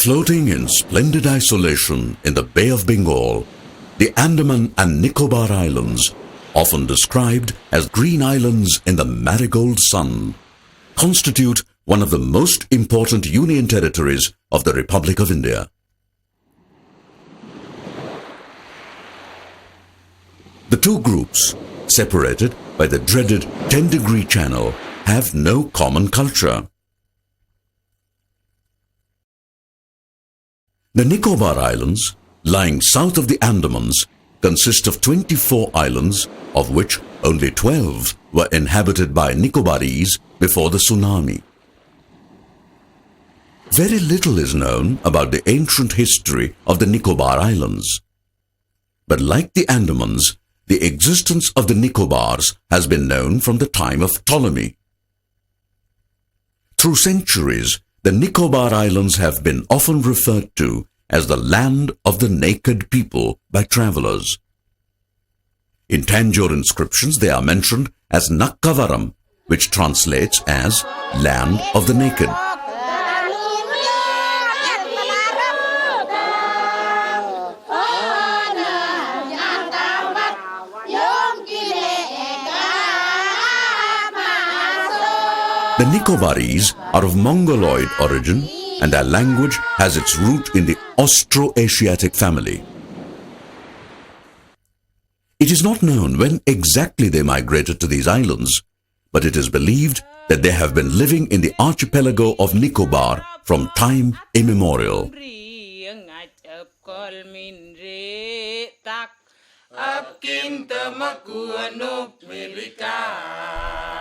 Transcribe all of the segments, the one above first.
Floating in splendid isolation in the Bay of Bengal, the Andaman and Nicobar Islands, often described as green islands in the marigold sun, constitute one of the most important union territories of the Republic of India. The two groups, separated by the dreaded 10-degree channel, have no common culture. The Nicobar Islands, lying south of the Andamans, consist of 24 islands, of which only 12 were inhabited by Nicobarese before the tsunami. Very little is known about the ancient history of the Nicobar Islands. But like the Andamans, the existence of the Nicobars has been known from the time of Ptolemy. Through centuries, the Nicobar Islands have been often referred to as the land of the naked people by travelers. In Tanjore inscriptions, they are mentioned as Nakkavaram, which translates as land of the naked. The Nicobarese are of Mongoloid origin, and their language has its root in the Austroasiatic family. It is not known when exactly they migrated to these islands, but it is believed that they have been living in the archipelago of Nicobar from time immemorial.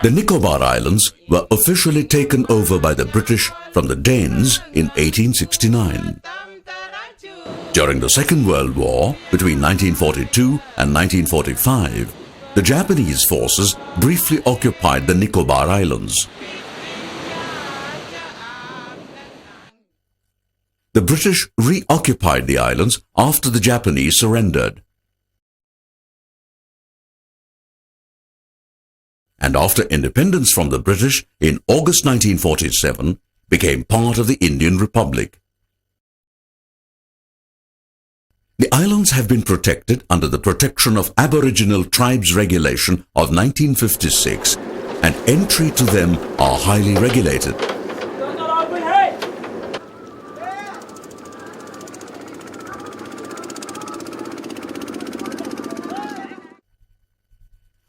The Nicobar Islands were officially taken over by the British from the Danes in 1869. During the Second World War, between 1942 and 1945, the Japanese forces briefly occupied the Nicobar Islands. The British reoccupied the islands after the Japanese surrendered. And after independence from the British in August 1947, became part of the Indian Republic. The islands have been protected under the Protection of Aboriginal Tribes Regulation of 1956, and entry to them are highly regulated.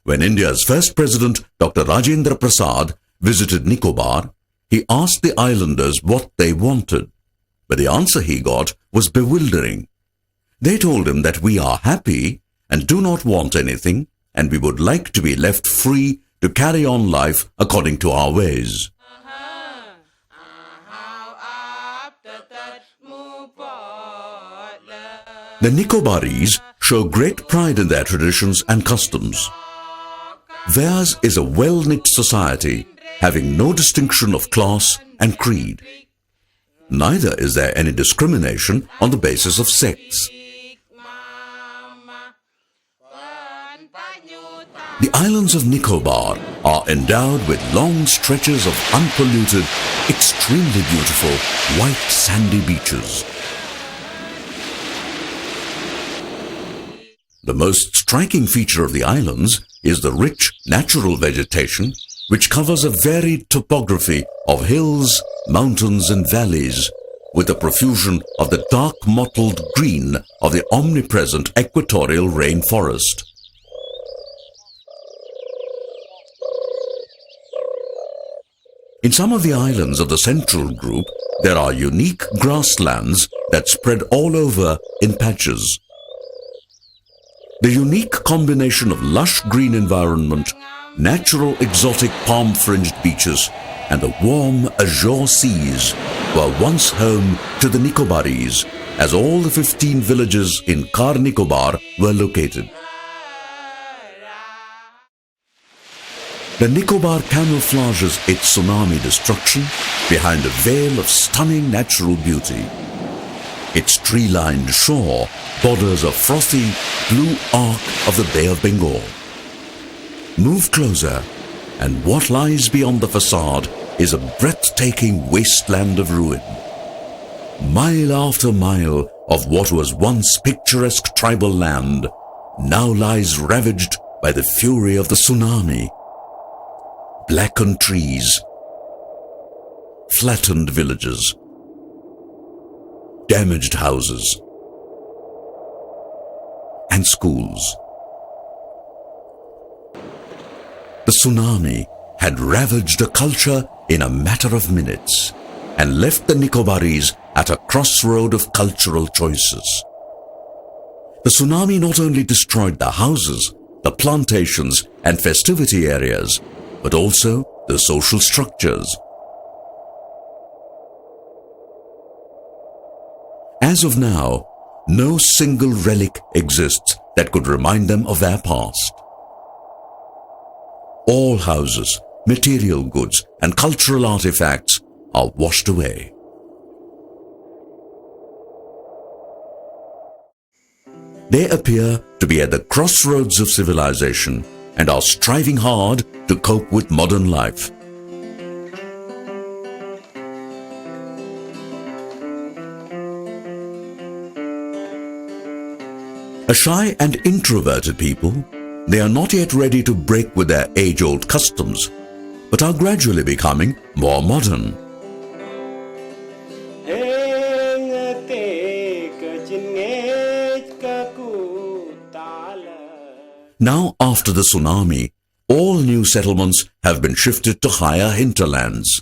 When India's first president, Dr. Rajendra Prasad, visited Nicobar, he asked the islanders what they wanted, but the answer he got was bewildering. They told him that we are happy and do not want anything, and we would like to be left free to carry on life according to our ways. The Nicobarese show great pride in their traditions and customs. Theirs is a well-knit society, having no distinction of class and creed. Neither is there any discrimination on the basis of sex. The islands of Nicobar are endowed with long stretches of unpolluted, extremely beautiful, white sandy beaches. The most striking feature of the islands is the rich natural vegetation, which covers a varied topography of hills, mountains and valleys, with a profusion of the dark mottled green of the omnipresent equatorial rainforest. In some of the islands of the central group, there are unique grasslands that spread all over in patches. The unique combination of lush green environment, natural exotic palm-fringed beaches, and the warm azure seas were once home to the Nicobarese, as all the 15 villages in Car Nicobar were located. The Nicobar camouflages its tsunami destruction behind a veil of stunning natural beauty. Its tree-lined shore borders a frothy blue arc of the Bay of Bengal. Move closer, and what lies beyond the facade is a breathtaking wasteland of ruin. Mile after mile of what was once picturesque tribal land now lies ravaged by the fury of the tsunami. Blackened trees, flattened villages, damaged houses, and schools. The tsunami had ravaged a culture in a matter of minutes and left the Nicobarese at a crossroad of cultural choices. The tsunami not only destroyed the houses, the plantations and festivity areas, but also the social structures. As of now, no single relic exists that could remind them of their past. All houses, material goods, and cultural artifacts are washed away. They appear to be at the crossroads of civilization and are striving hard to cope with modern life. A shy and introverted people, they are not yet ready to break with their age-old customs, but are gradually becoming more modern. Now, after the tsunami, all new settlements have been shifted to higher hinterlands.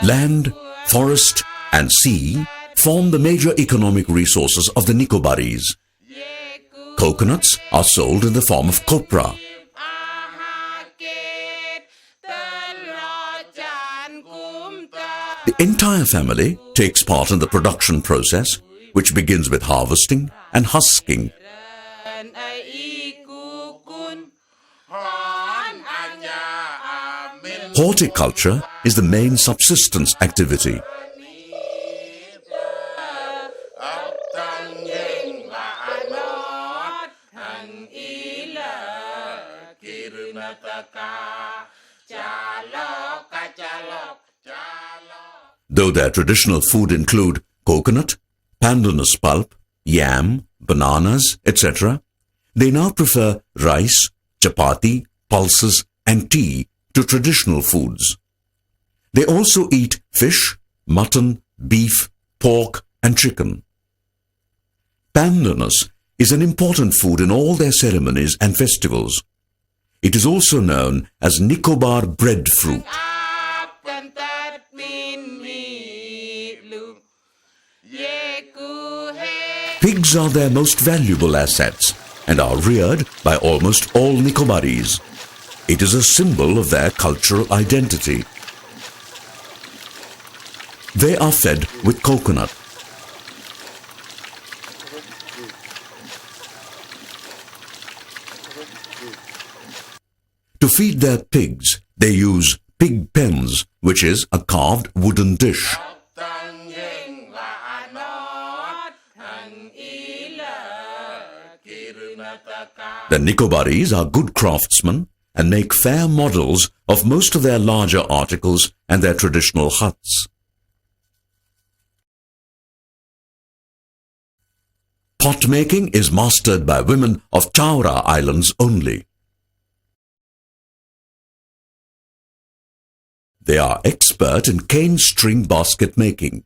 Land, forest, and sea form the major economic resources of the Nicobarese. Coconuts are sold in the form of copra. The entire family takes part in the production process, which begins with harvesting and husking. Horticulture is the main subsistence activity. Though their traditional food include coconut, pandanus pulp, yam, bananas, etc., they now prefer rice, chapati, pulses, and tea to traditional foods. They also eat fish, mutton, beef, pork, and chicken. Pandanus is an important food in all their ceremonies and festivals. It is also known as Nicobar breadfruit. Pigs are their most valuable assets and are reared by almost all Nicobarese. It is a symbol of their cultural identity. They are fed with coconut. To feed their pigs, they use pig pens, which is a carved wooden dish. The Nicobarese are good craftsmen and make fair models of most of their larger articles and their traditional huts. Pot making is mastered by women of Chaura Islands only. They are expert in cane string basket making.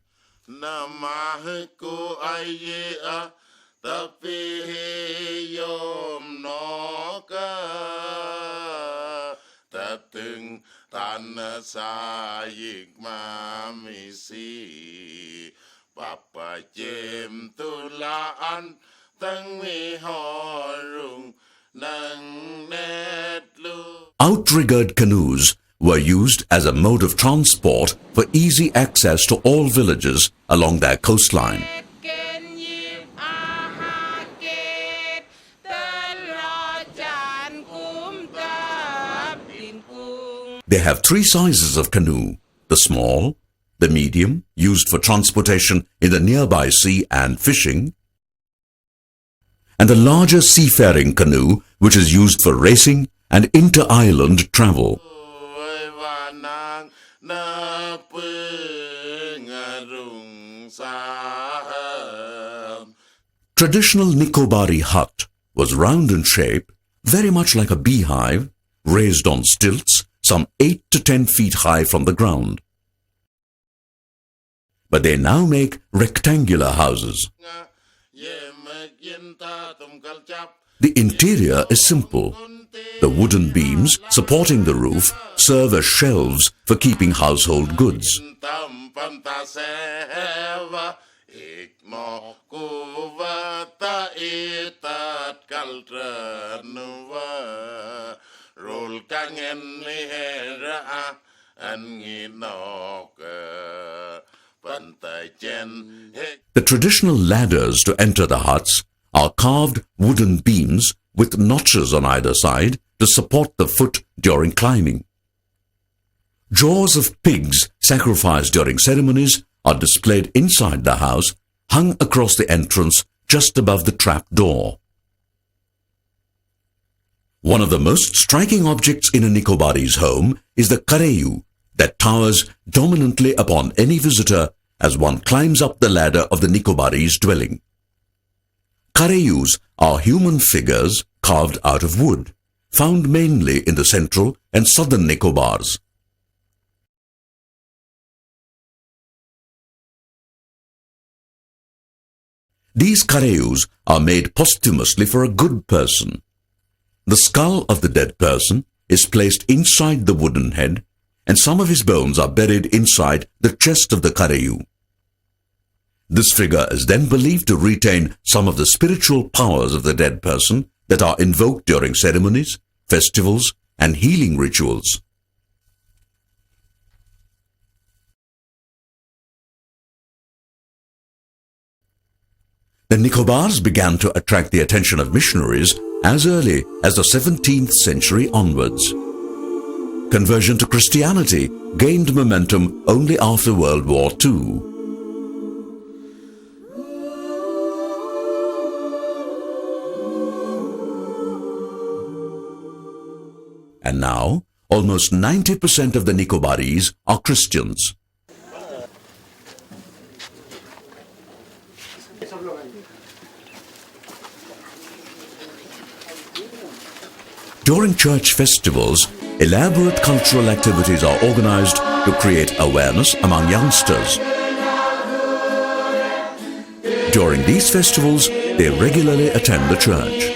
Outriggered canoes were used as a mode of transport for easy access to all villages along their coastline. They have three sizes of canoe: the small, the medium used for transportation in the nearby sea and fishing, and a larger seafaring canoe which is used for racing and inter-island travel. Traditional Nicobarese hut was round in shape, very much like a beehive, raised on stilts, some 8 to 10 feet high from the ground. But they now make rectangular houses. The interior is simple. The wooden beams supporting the roof serve as shelves for keeping household goods. The traditional ladders to enter the huts are carved wooden beams with notches on either side to support the foot during climbing. Jaws of pigs sacrificed during ceremonies are displayed inside the house, hung across the entrance just above the trap door. One of the most striking objects in a Nicobarese home is the kareyu that towers dominantly upon any visitor as one climbs up the ladder of the Nicobarese dwelling. Kareyus are human figures carved out of wood, found mainly in the central and southern Nicobars. These kareyus are made posthumously for a good person. The skull of the dead person is placed inside the wooden head, and some of his bones are buried inside the chest of the kareyu. This figure is then believed to retain some of the spiritual powers of the dead person that are invoked during ceremonies, festivals, and healing rituals. The Nicobars began to attract the attention of missionaries as early as the 17th century onwards. Conversion to Christianity gained momentum only after World War II. And now, almost 90% of the Nicobarese are Christians. During church festivals, elaborate cultural activities are organized to create awareness among youngsters. During these festivals, they regularly attend the church.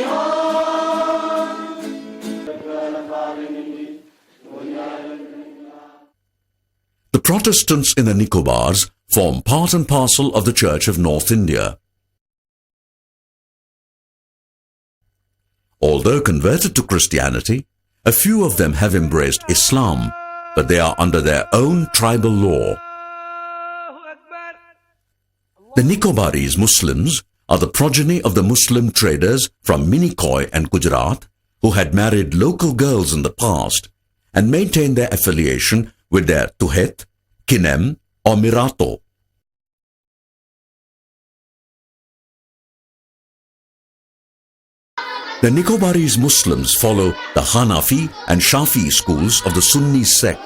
The Protestants in the Nicobars form part and parcel of the Church of North India. Although converted to Christianity, a few of them have embraced Islam, but they are under their own tribal law. The Nicobarese Muslims are the progeny of the Muslim traders from Minicoy and Gujarat who had married local girls in the past and maintained their affiliation with their Tuhet, Kinem or Mirato. The Nicobarese Muslims follow the Hanafi and Shafi schools of the Sunni sect.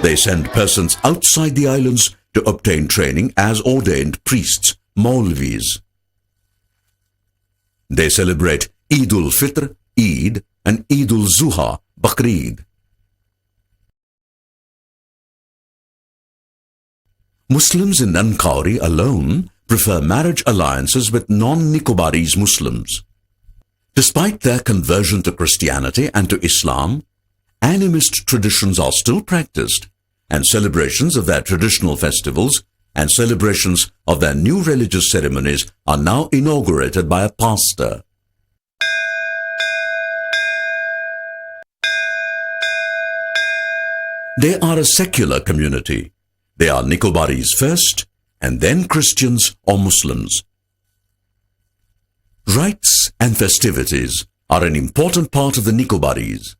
They send persons outside the islands to obtain training as ordained priests, Maulvis. They celebrate Eid Fitr, Eid, and Eid Zuha, Bakrid. Muslims in Nankauri alone prefer marriage alliances with non-Nicobarese Muslims. Despite their conversion to Christianity and to Islam, animist traditions are still practiced, and celebrations of their traditional festivals and celebrations of their new religious ceremonies are now inaugurated by a pastor. They are a secular community. They are Nicobarese first and then Christians or Muslims. Rites and festivities are an important part of the Nicobarese.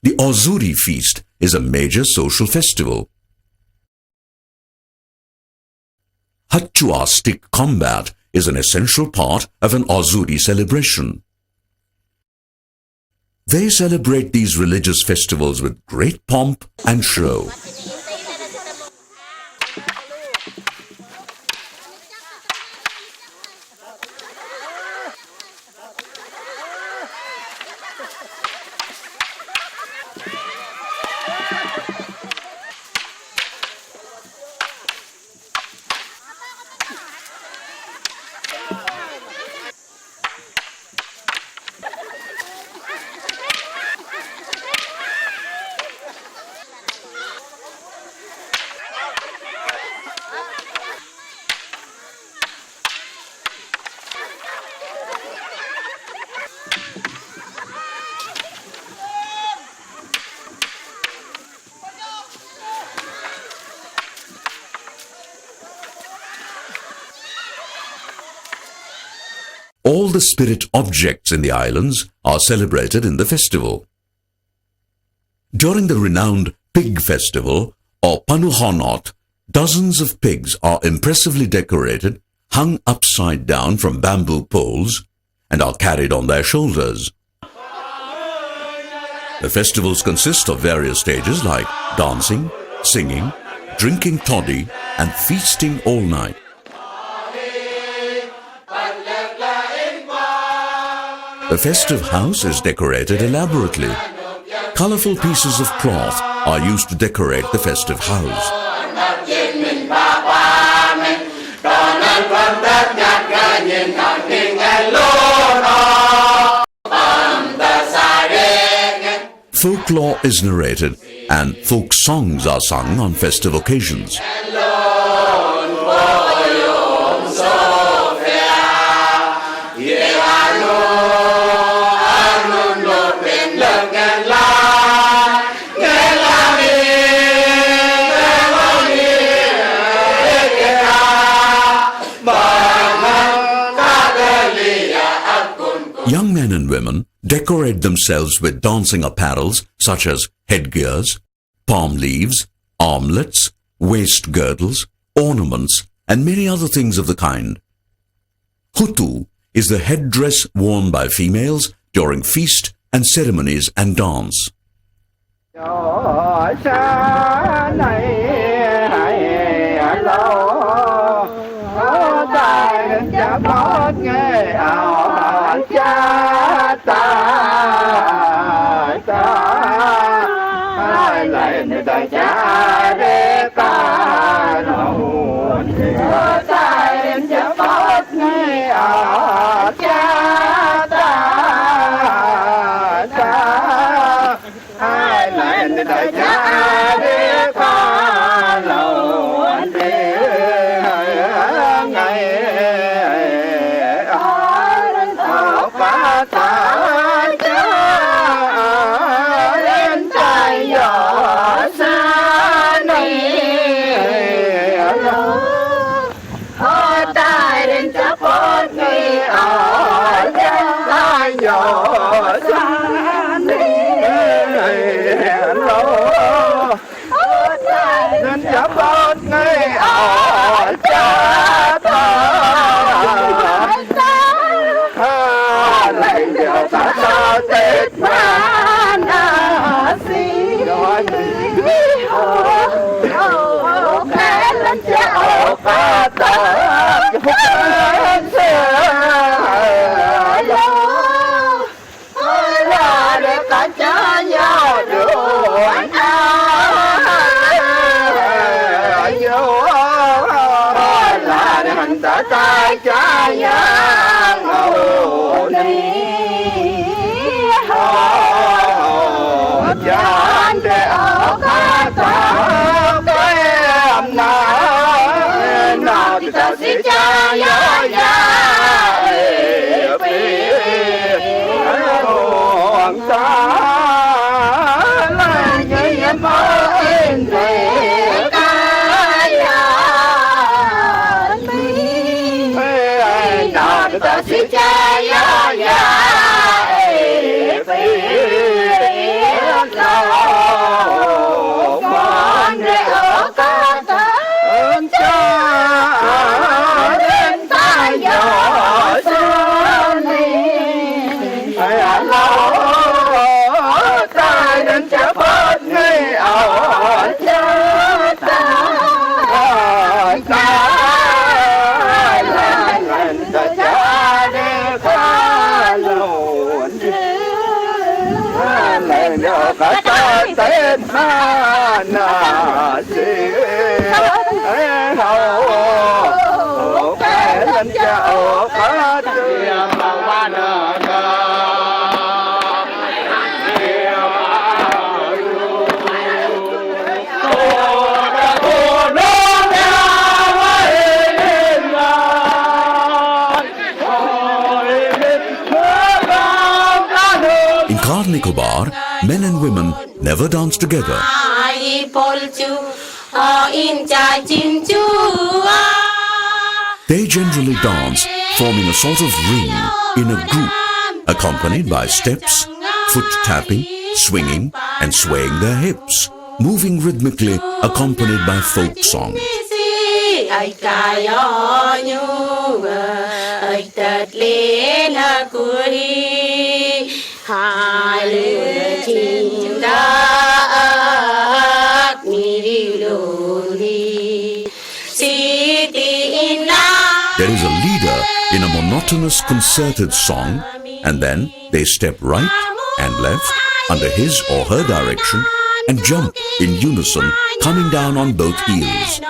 The Ozuri feast is a major social festival. Hachua stick combat is an essential part of an Ozuri celebration. They celebrate these religious festivals with great pomp and show. All the spirit objects in the islands are celebrated in the festival. During the renowned Pig Festival, or Panuhonot, dozens of pigs are impressively decorated, hung upside down from bamboo poles, and are carried on their shoulders. The festivals consist of various stages like dancing, singing, drinking toddy, and feasting all night. The festive house is decorated elaborately. Colorful pieces of cloth are used to decorate the festive house. Folklore is narrated and folk songs are sung on festive occasions. Young men and women decorate themselves with dancing apparels such as headgears, palm leaves, armlets, waist girdles, ornaments, and many other things of the kind. Hutu is the headdress worn by females during feast and ceremonies and dance. In Car Nicobar, men and women never dance together. They generally dance forming a sort of ring in a group, accompanied by steps, foot tapping, swinging and swaying their hips, moving rhythmically accompanied by folk songs. There is a leader in a monotonous concerted song, and then they step right and left under his or her direction and jump in unison, coming down on both heels.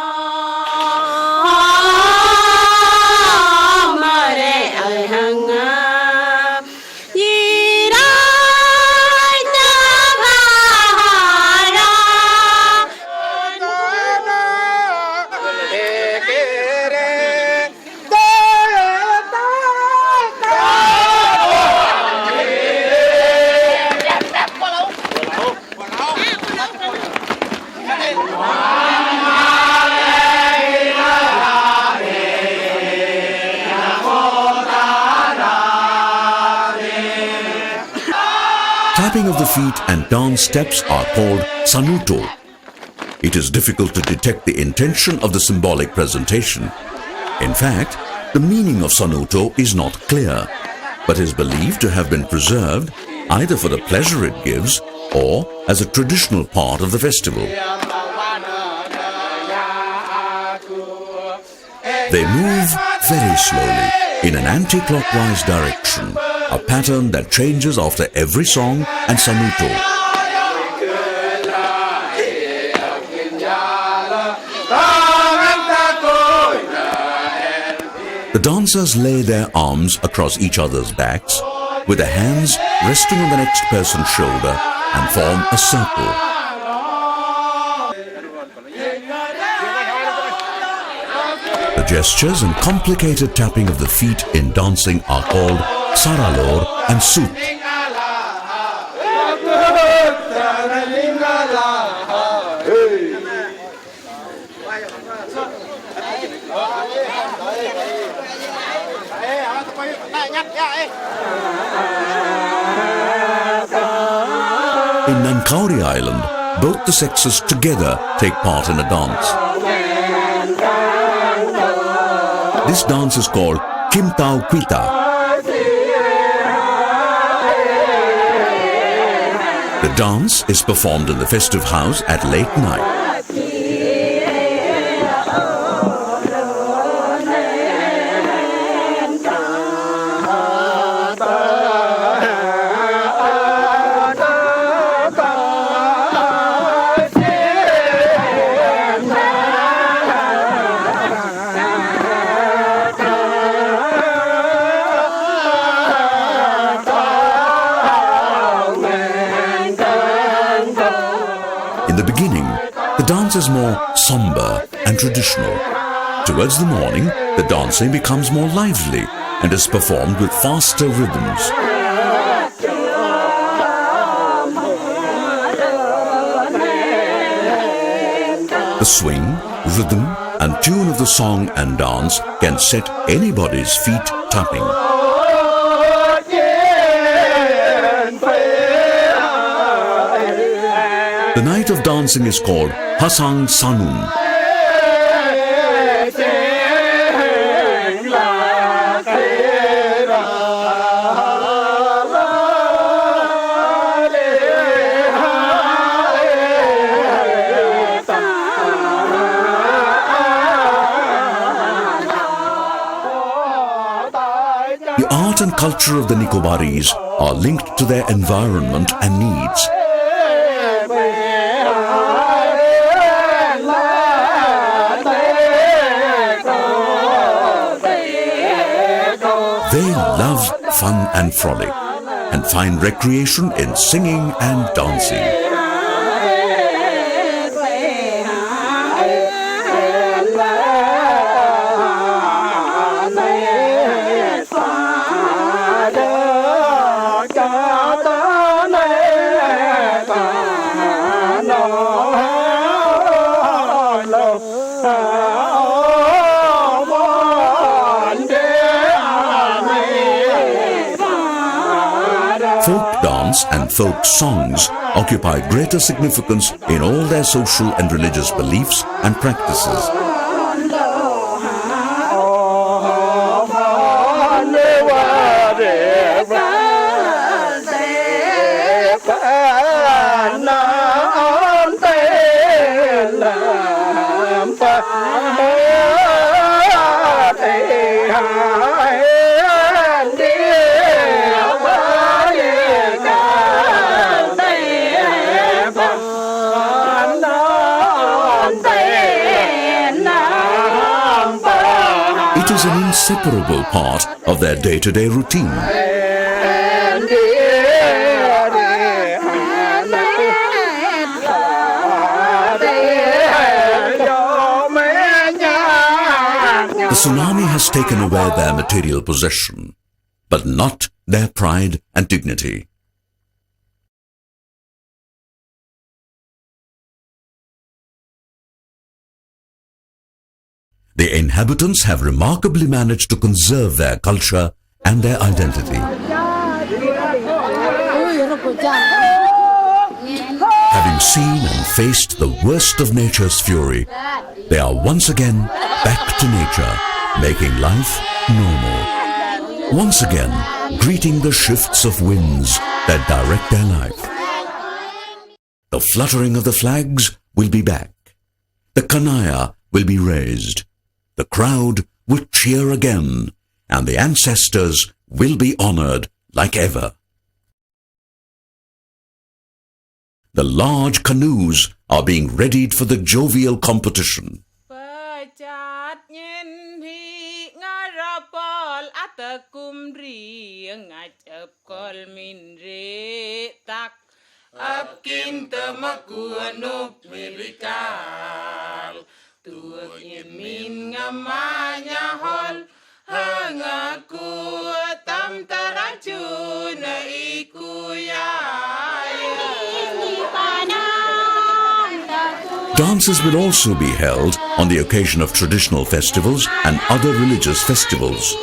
Tapping of the feet and dance steps are called sanuto. It is difficult to detect the intention of the symbolic presentation. In fact, the meaning of sanuto is not clear, but is believed to have been preserved either for the pleasure it gives or as a traditional part of the festival. They move very slowly in an anti-clockwise direction, a pattern that changes after every song and sanuto. The dancers lay their arms across each other's backs, with their hands resting on the next person's shoulder, and form a circle. The gestures and complicated tapping of the feet in dancing are called saralor and sut. In Nicobarese Island, both the sexes together take part in a dance. This dance is called Kimtau Kwita. The dance is performed in the festive house at late night. In the beginning, the dance is more somber and traditional. Towards the morning, the dancing becomes more lively and is performed with faster rhythms. The swing, rhythm and tune of the song and dance can set anybody's feet tapping. dancing is called Hasang Sanum. The art and culture of the Nicobarese are linked to their environment and needs. They love fun and frolic and find recreation in singing and dancing. Folk dance and folk songs occupy greater significance in all their social and religious beliefs and practices. It is an inseparable part of their day-to-day routine. The tsunami has taken away their material possession, but not their pride and dignity. The inhabitants have remarkably managed to conserve their culture and their identity. Having seen and faced the worst of nature's fury, they are once again back to nature, making life normal. Once again, greeting the shifts of winds that direct their life. The fluttering of the flags will be back. The kanaya will be raised. The crowd will cheer again, and the ancestors will be honored like ever. The large canoes are being readied for the jovial competition. Dances will also be held on the occasion of traditional festivals and other religious festivals.